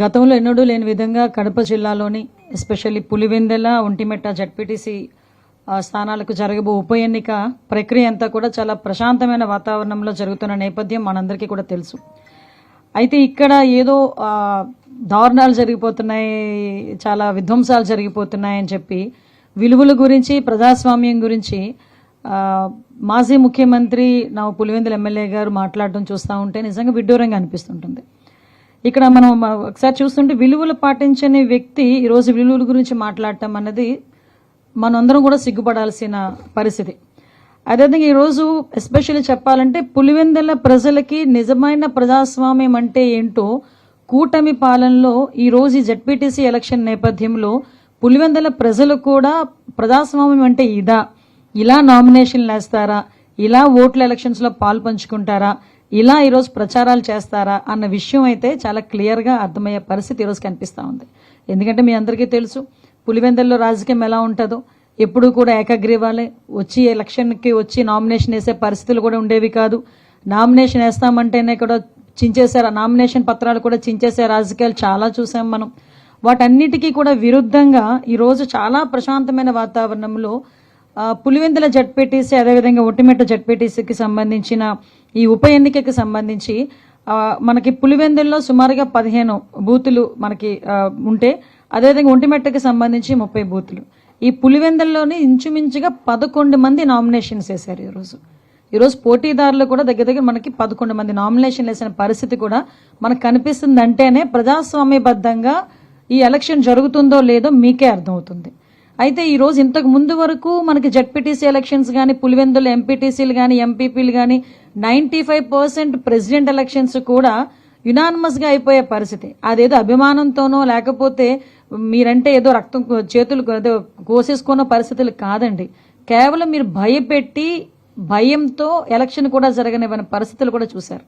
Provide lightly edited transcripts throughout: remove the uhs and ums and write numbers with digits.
గతంలో ఎన్నడూ లేని విధంగా కడప జిల్లాలోని ఎస్పెషల్లీ పులివెందెల, ఒంటిమిట్ట జడ్పీటీసీ స్థానాలకు జరగబో ఉప ఎన్నిక ప్రక్రియ అంతా కూడా చాలా ప్రశాంతమైన వాతావరణంలో జరుగుతున్న నేపథ్యం మనందరికీ కూడా తెలుసు. అయితే ఇక్కడ ఏదో దారుణాలు జరిగిపోతున్నాయి, చాలా విధ్వంసాలు జరిగిపోతున్నాయి అని చెప్పి విలువల గురించి, ప్రజాస్వామ్యం గురించి మాజీ ముఖ్యమంత్రి నా పులివెందుల ఎమ్మెల్యే గారు మాట్లాడడం చూస్తూ ఉంటే నిజంగా విడ్డూరంగా అనిపిస్తుంటుంది. ఇక్కడ మనం ఒకసారి చూస్తుంటే విలువలు పాటించని వ్యక్తి ఈరోజు విలువల గురించి మాట్లాడటం అన్నది మనందరం కూడా సిగ్గుపడాల్సిన పరిస్థితి. అదేవిధంగా ఈరోజు ఎస్పెషల్లీ చెప్పాలంటే పులివెందుల ప్రజలకి నిజమైన ప్రజాస్వామ్యం అంటే ఏంటో కూటమి పాలనలో ఈరోజు ఈ జడ్పీటీసీ ఎలక్షన్ నేపథ్యంలో పులివెందుల ప్రజలు కూడా ప్రజాస్వామ్యం అంటే ఇదా, ఇలా నామినేషన్లు వేస్తారా, ఇలా ఓట్ల ఎలక్షన్స్లో పాలు పంచుకుంటారా, ఇలా ఈరోజు ప్రచారాలు చేస్తారా అన్న విషయం అయితే చాలా క్లియర్గా అర్థమయ్యే పరిస్థితి ఈరోజు కనిపిస్తూ ఉంది. ఎందుకంటే మీ అందరికీ తెలుసు పులివెందుల్లో రాజకీయం ఎలా ఉంటుందో. ఎప్పుడు కూడా ఏకగ్రీవాలే, వచ్చి ఎలక్షన్కి వచ్చి నామినేషన్ వేసే పరిస్థితులు కూడా ఉండేవి కాదు. నామినేషన్ వేస్తామంటేనే కూడా చించేశారు, నామినేషన్ పత్రాలు కూడా చించేసే రాజకీయాలు చాలా చూసాం మనం. వాటన్నిటికీ కూడా విరుద్ధంగా ఈరోజు చాలా ప్రశాంతమైన వాతావరణంలో పులివెందుల జడ్పీటీసీ, అదేవిధంగా ఒంటిమిట్ట జడ్పీటీసీకి సంబంధించిన ఈ ఉప ఎన్నికకి సంబంధించి మనకి పులివెందుల్లో సుమారుగా 15 బూతులు మనకి ఉంటే, అదేవిధంగా ఒంటిమిట్టకి సంబంధించి 30 బూతులు. ఈ పులివెందుల్లోని ఇంచుమించుగా 11 మంది నామినేషన్స్ వేశారు. ఈరోజు పోటీదారులు కూడా దగ్గర మనకి 11 మంది నామినేషన్లు వేసిన పరిస్థితి కూడా మనకు కనిపిస్తుంది. అంటేనే ప్రజాస్వామ్యబద్ధంగా ఈ ఎలక్షన్ జరుగుతుందో లేదో మీకే అర్థమవుతుంది. అయితే ఈరోజు ఇంతకు ముందు వరకు మనకి జడ్పీటీసీ ఎలక్షన్స్ కానీ, పులివెందుల ఎంపీటీసీలు కానీ, ఎంపీపీలు కానీ 95% ప్రెసిడెంట్ ఎలక్షన్స్ కూడా యునానిమస్గా అయిపోయే పరిస్థితి. అదేదో అభిమానంతోనో లేకపోతే మీరంటే ఏదో రక్తం చేతులు ఏదో కోసేసుకున్న పరిస్థితులు కాదండి. కేవలం మీరు భయపెట్టి భయంతో ఎలక్షన్ కూడా జరగనివ్వని పరిస్థితులు కూడా చూశారు.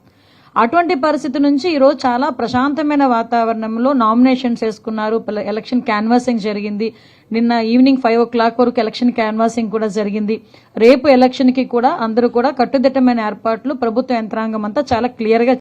అటువంటి పరిస్థితి నుంచి ఈరోజు చాలా ప్రశాంతమైన వాతావరణంలో నామినేషన్స్ వేసుకున్నారు. ఎలక్షన్ క్యాన్వాసింగ్ జరిగింది. నిన్న ఈవినింగ్ 5 o'clock వరకు ఎలక్షన్ క్యాన్వాసింగ్ కూడా జరిగింది. రేపు ఎలక్షన్కి కూడా అందరూ కూడా కట్టుదిట్టమైన ఏర్పాట్లు ప్రభుత్వ యంత్రాంగం అంతా చాలా క్లియర్గా